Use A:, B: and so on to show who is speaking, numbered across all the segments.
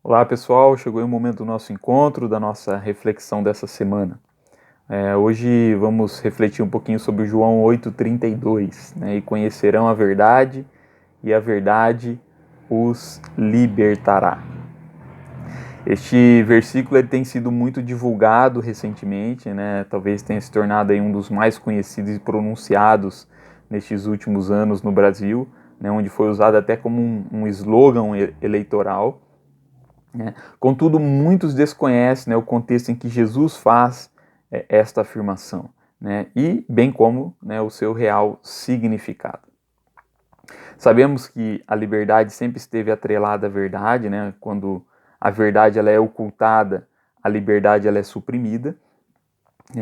A: Olá pessoal, chegou aí o momento do nosso encontro, da nossa reflexão dessa semana. Hoje vamos refletir um pouquinho sobre João 8,32, né? E conhecerão a verdade, e a verdade os libertará. Este versículo ele tem sido muito divulgado recentemente, né? Talvez tenha se tornado aí um dos mais conhecidos e pronunciados nestes últimos anos no Brasil, né? Onde foi usado até como um slogan eleitoral. Contudo, muitos desconhecem, né, o contexto em que Jesus faz esta afirmação, né, e bem como, né, o seu real significado. Sabemos que a liberdade sempre esteve atrelada à verdade, né, quando a verdade ela é ocultada, a liberdade ela é suprimida.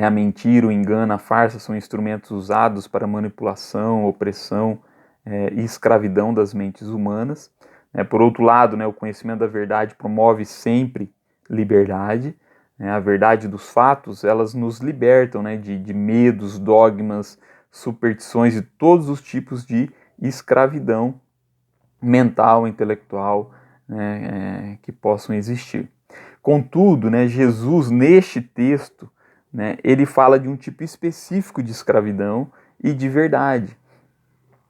A: A mentira, o engano, a farsa são instrumentos usados para manipulação, opressão e escravidão das mentes humanas. Por outro lado, o conhecimento da verdade promove sempre liberdade. A verdade dos fatos, elas nos libertam de medos, dogmas, superstições e todos os tipos de escravidão mental, intelectual, que possam existir. Contudo, Jesus, neste texto, ele fala de um tipo específico de escravidão e de verdade.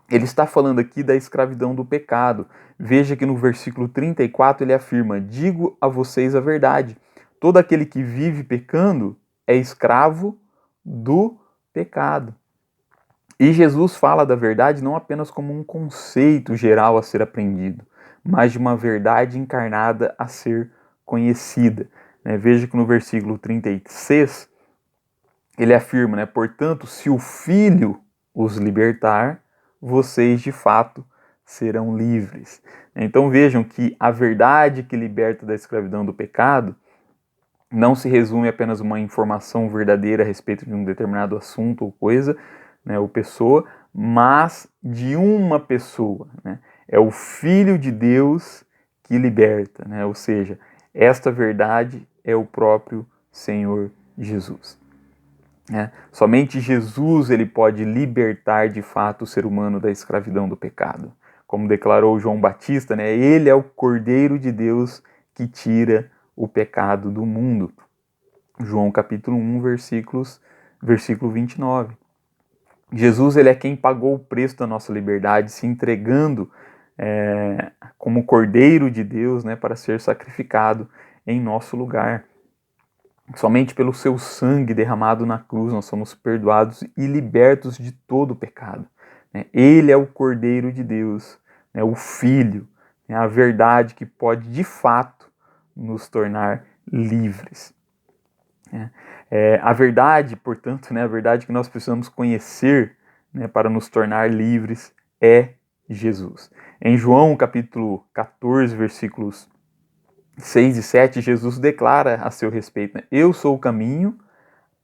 A: Ele está falando aqui da escravidão do pecado. Veja que no versículo 34 ele afirma: digo a vocês a verdade, todo aquele que vive pecando é escravo do pecado. E Jesus fala da verdade não apenas como um conceito geral a ser aprendido, mas de uma verdade encarnada a ser conhecida. Veja que no versículo 36 ele afirma, portanto, se o Filho os libertar, vocês de fato serão livres. Então vejam que a verdade que liberta da escravidão do pecado não se resume apenas a uma informação verdadeira a respeito de um determinado assunto ou coisa, ou pessoa, mas de uma pessoa. É o Filho de Deus que liberta, ou seja, esta verdade é o próprio Senhor Jesus. Somente Jesus ele pode libertar de fato o ser humano da escravidão do pecado. Como declarou João Batista, ele é o Cordeiro de Deus que tira o pecado do mundo. João capítulo 1, versículo 29. Jesus ele é quem pagou o preço da nossa liberdade, se entregando como Cordeiro de Deus, para ser sacrificado em nosso lugar. Somente pelo seu sangue derramado na cruz nós somos perdoados e libertos de todo o pecado. Ele é o Cordeiro de Deus, o Filho, a verdade que pode de fato nos tornar livres. A verdade, portanto, a verdade que nós precisamos conhecer para nos tornar livres é Jesus. Em João capítulo 14, versículos 6 e 7, Jesus declara a seu respeito: eu sou o caminho,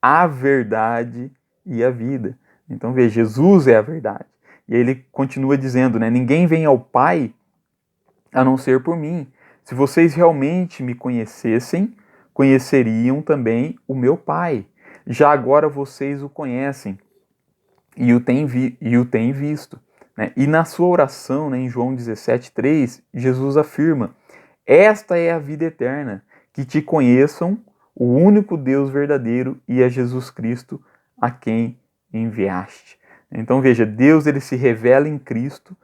A: a verdade e a vida. Então veja, Jesus é a verdade. E ele continua dizendo, ninguém vem ao Pai a não ser por mim. Se vocês realmente me conhecessem, conheceriam também o meu Pai. Já agora vocês o conhecem e o têm visto. E na sua oração, em João 17,3, Jesus afirma: esta é a vida eterna, que te conheçam, o único Deus verdadeiro, e a Jesus Cristo, a quem enviaste. Então veja, Deus ele se revela em Cristo,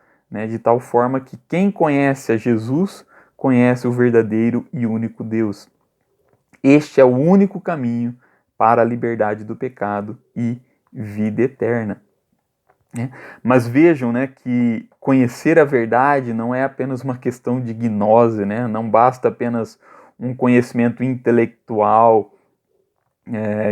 A: de tal forma que quem conhece a Jesus, conhece o verdadeiro e único Deus. Este é o único caminho para a liberdade do pecado e vida eterna. Mas vejam que conhecer a verdade não é apenas uma questão de gnose, não basta apenas um conhecimento intelectual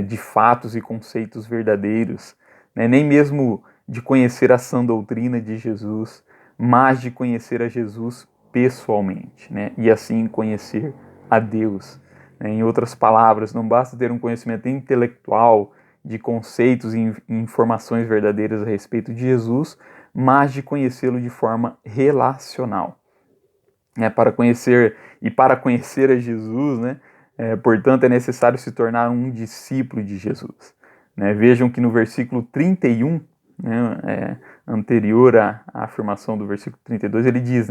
A: de fatos e conceitos verdadeiros, nem mesmo de conhecer a sã doutrina de Jesus, mas de conhecer a Jesus pessoalmente, e assim conhecer a Deus. Em outras palavras, não basta ter um conhecimento intelectual de conceitos e informações verdadeiras a respeito de Jesus, mas de conhecê-lo de forma relacional. Para conhecer a Jesus, portanto, é necessário se tornar um discípulo de Jesus. Vejam que no versículo 31, anterior à afirmação do versículo 32, ele diz,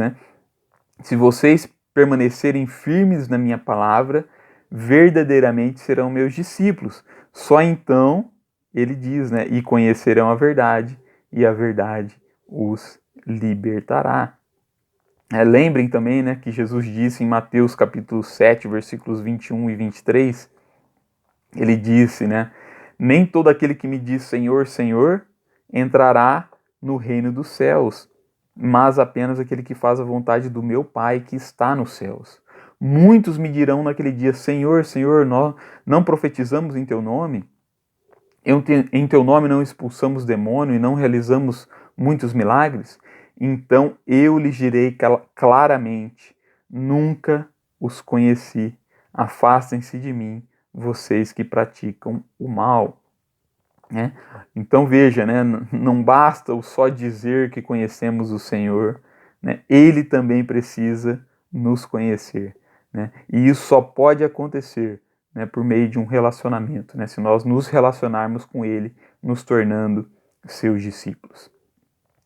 A: se vocês permanecerem firmes na minha palavra, verdadeiramente serão meus discípulos. Só então, ele diz, né, e conhecerão a verdade, e a verdade os libertará. Lembrem também, né, que Jesus disse em Mateus capítulo 7, versículos 21 e 23, ele disse, né, nem todo aquele que me diz Senhor, Senhor, entrará no reino dos céus, mas apenas aquele que faz a vontade do meu Pai que está nos céus. Muitos me dirão naquele dia, Senhor, Senhor, nós não profetizamos em teu nome? Em teu nome não expulsamos demônio e não realizamos muitos milagres? Então eu lhes direi claramente, nunca os conheci. Afastem-se de mim, vocês que praticam o mal. Né? Então veja, né? Não basta o só dizer que conhecemos o Senhor, né? Ele também precisa nos conhecer. Né? E isso só pode acontecer, né, por meio de um relacionamento, né? Se nós nos relacionarmos com Ele, nos tornando seus discípulos.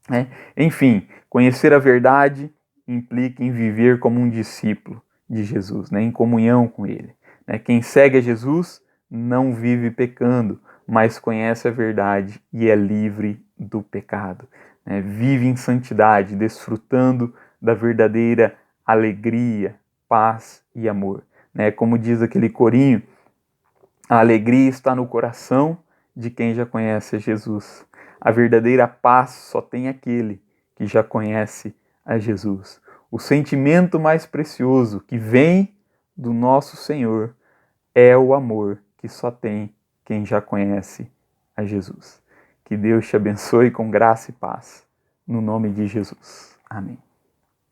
A: Né? Enfim, conhecer a verdade implica em viver como um discípulo de Jesus, né, em comunhão com Ele. Né? Quem segue a Jesus não vive pecando, mas conhece a verdade e é livre do pecado. Né? Vive em santidade, desfrutando da verdadeira alegria, paz e amor. Né? Como diz aquele corinho, a alegria está no coração de quem já conhece a Jesus. A verdadeira paz só tem aquele que já conhece a Jesus. O sentimento mais precioso que vem do nosso Senhor é o amor que só tem quem já conhece a Jesus. Que Deus te abençoe com graça e paz. No nome de Jesus. Amém.